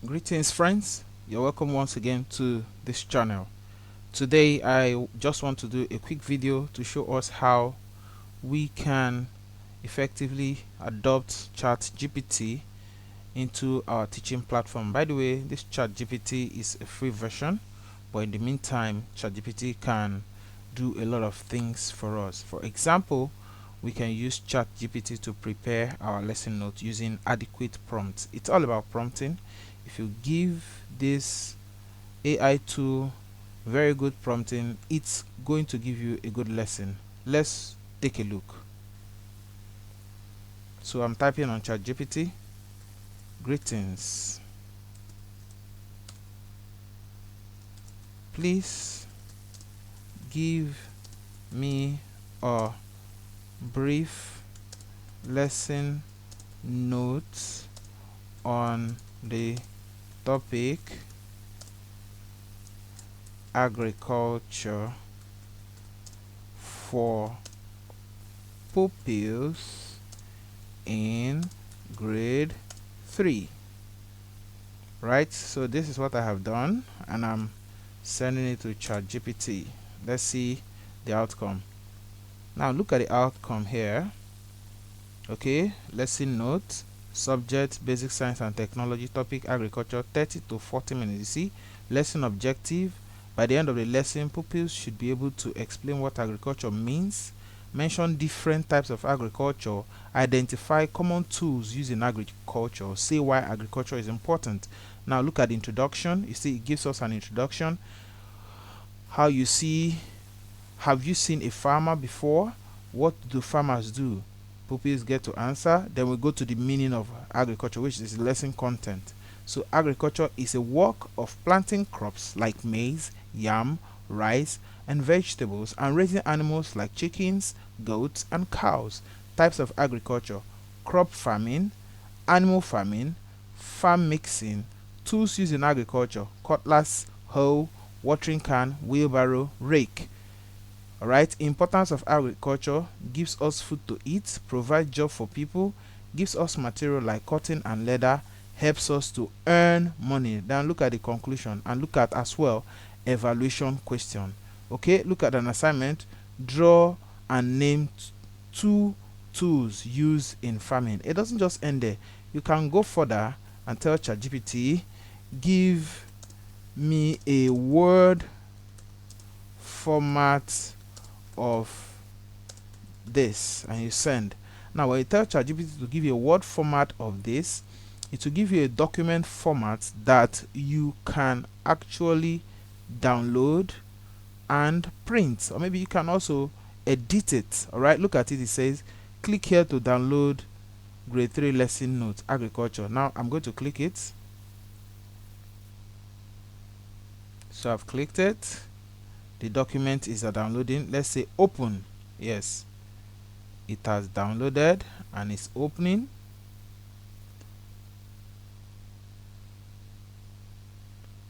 Greetings friends, you're welcome once again to this channel. Today I just want to do a quick video to show us how we can effectively adopt ChatGPT into our teaching platform. By the way, this ChatGPT is a free version, but in the meantime ChatGPT can do a lot of things for us. For example, we can use ChatGPT to prepare our lesson notes using adequate prompts. It's all about prompting. If you give this AI tool very good prompting, it's going to give you a good lesson. Let's take a look. So I'm typing on ChatGPT. Greetings. Please give me a brief lesson note on the topic agriculture for pupils in grade 3. Right, so this is what I have done and I'm sending it to ChatGPT. Let's see the outcome. Now look at the outcome here. Okay, lesson note, subject basic science and technology, topic agriculture, 30 to 40 minutes. You see, lesson objective: by the end of the lesson, pupils should be able to explain what agriculture means, mention different types of agriculture, identify common tools used in agriculture, say why agriculture is important. Now look at the introduction. You see, it gives us an introduction. How you see, have you seen a farmer before? What do farmers do? Pupils get to answer. Then we go to the meaning of agriculture, which is lesson content. So agriculture is a work of planting crops like maize, yam, rice, and vegetables, and raising animals like chickens, goats, and cows. Types of agriculture: crop farming, animal farming, farm mixing, tools used in agriculture: cutlass, hoe, watering can, wheelbarrow, rake. Alright, importance of agriculture: gives us food to eat, provides job for people, gives us material like cotton and leather, helps us to earn money. Then look at the conclusion and look at as well evaluation question. Okay, look at an assignment: draw and name two tools used in farming. It doesn't just end there. You can go further and tell ChatGPT, give me a word format of this, and you send. Now when you tell ChatGPT to give you a word format of this, it will give you a document format that you can actually download and print, or maybe you can also edit it. All right, look at it. It says click here to download grade 3 lesson notes agriculture. Now I'm going to click it. So I've clicked it. The document is downloading. Let's say open. Yes, it has downloaded and it's opening.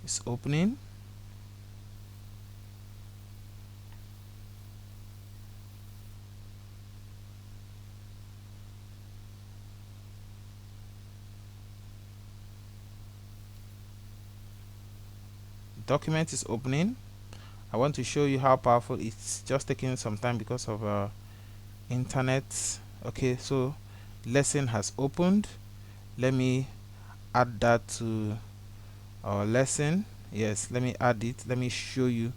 It's opening. Document is opening. I want to show you how powerful. It's just taking some time because of internet. Okay, so lesson has opened. Let me add that to our lesson. Yes, let me add it. Let me show you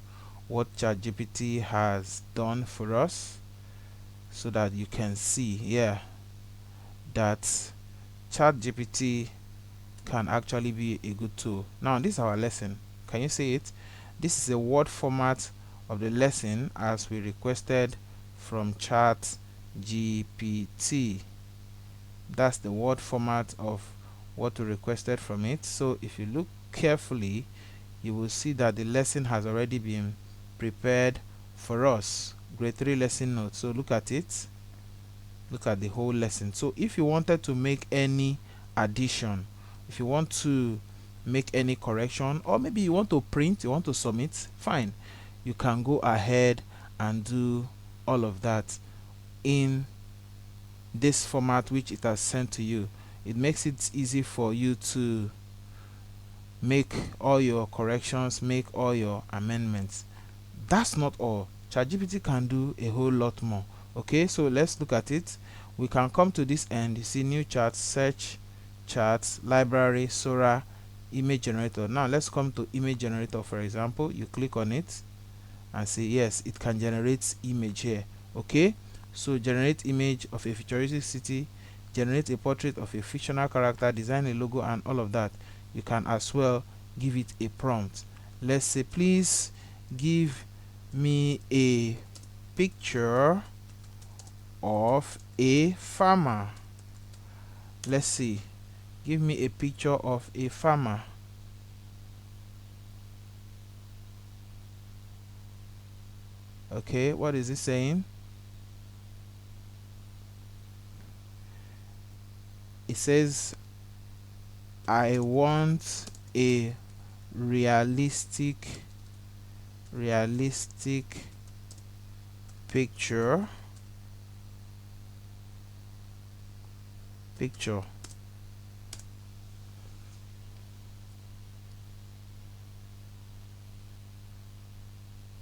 what ChatGPT has done for us so that you can see, yeah, that ChatGPT can actually be a good tool. Now this is our lesson. Can you see it? This is a word format of the lesson as we requested from ChatGPT. That's the word format of what we requested from it. So if you look carefully, you will see that the lesson has already been prepared for us. Grade 3 lesson notes. So look at it. Look at the whole lesson. So if you wanted to make any addition, if you want to make any correction, or maybe you want to print, you want to submit, fine, you can go ahead and do all of that in this format which it has sent to you. It makes it easy for you to make all your corrections, make all your amendments. That's not all. ChatGPT can do a whole lot more. Okay, so let's look at it. We can come to this end. You see new charts, search, charts, library, Sora, image generator. Now let's come to image generator. For example, you click on it and say yes, it can generate image here. Okay, so generate image of a futuristic city, generate a portrait of a fictional character, design a logo, and all of that. You can as well give it a prompt. Let's say please give me a picture of a farmer. Let's see, give me a picture of a farmer. Okay, what is it saying? It says I want a realistic picture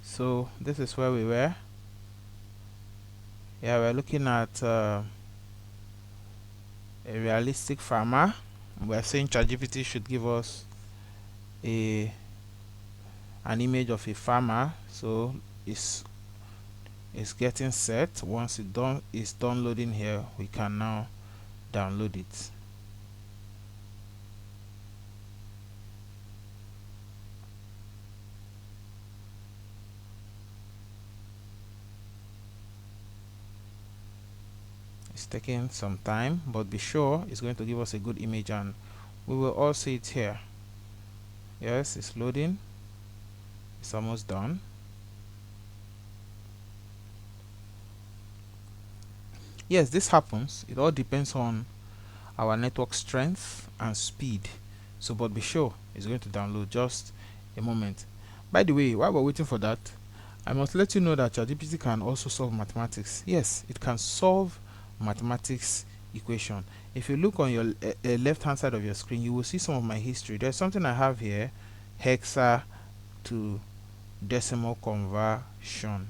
so this is where we were. Yeah, we're looking at a realistic farmer. We're saying ChatGPT should give us an image of a farmer. So it's getting set. Once it's done loading here, we can now download it. It's taking some time, but be sure it's going to give us a good image, and we will all see it here. Yes, it's loading. It's almost done. Yes, this happens. It all depends on our network strength and speed. So, but be sure it's going to download. Just a moment. By the way, while we're waiting for that, I must let you know that ChatGPT can also solve mathematics. Yes, it can solve mathematics equation. If you look on your left hand side of your screen, you will see some of my history. There's something I have here, hexa to decimal conversion.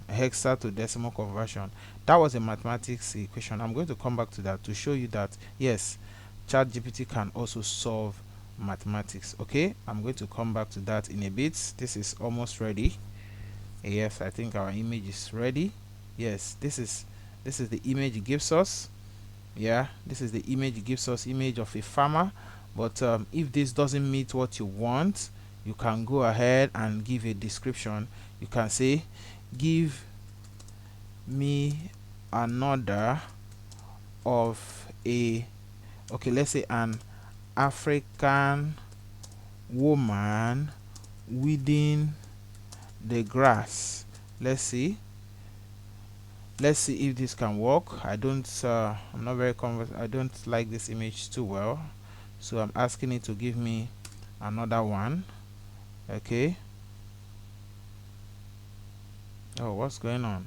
That was a mathematics equation. I'm going to come back to that to show you that yes, ChatGPT can also solve mathematics. Okay, I'm going to come back to that in a bit. This is almost ready. Yes, I think our image is ready. Yes, this is the image it gives us. Yeah, this is the image it gives us, image of a farmer. But if this doesn't meet what you want, you can go ahead and give a description. You can say give me another of a, okay, let's say an African woman weeding the grass. Let's see if this can work. I'm not very convinced. I don't like this image too well, so I'm asking it to give me another one. Okay. Oh, what's going on?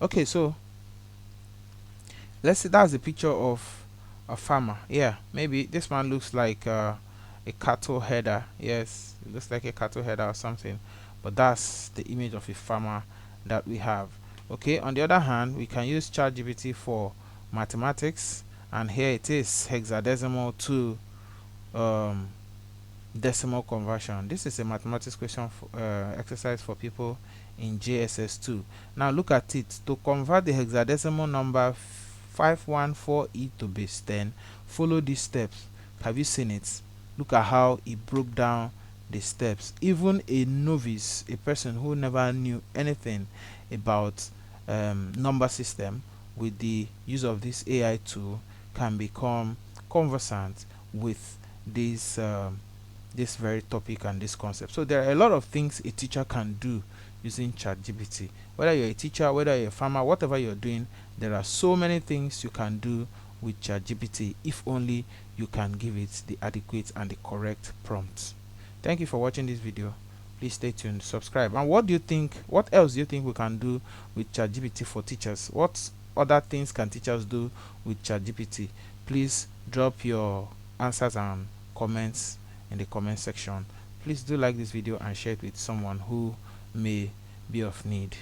Okay, so let's see, that's a picture of a farmer. Yeah, maybe this one looks like a cattle header. Yes, it looks like a cattle header or something, but that's the image of a farmer that we have. Okay, on the other hand, we can use ChatGPT for mathematics, and here it is, hexadecimal to decimal conversion. This is a mathematics question exercise for people in JSS2. Now look at it. To convert the hexadecimal number 514e to base 10, follow these steps. Have you seen it? Look at how it broke down the steps. Even a novice, a person who never knew anything about number system, with the use of this AI tool, can become conversant with this this very topic and this concept. So there are a lot of things a teacher can do using ChatGPT. Whether you're a teacher, whether you're a farmer, whatever you're doing, there are so many things you can do with ChatGPT if only you can give it the adequate and the correct prompts. Thank you for watching this video. Please stay tuned, subscribe. And what do you think, what else do you think we can do with ChatGPT for teachers? What other things can teachers do with ChatGPT? Please drop your answers and comments in the comment section. Please do like this video and share it with someone who may be of need.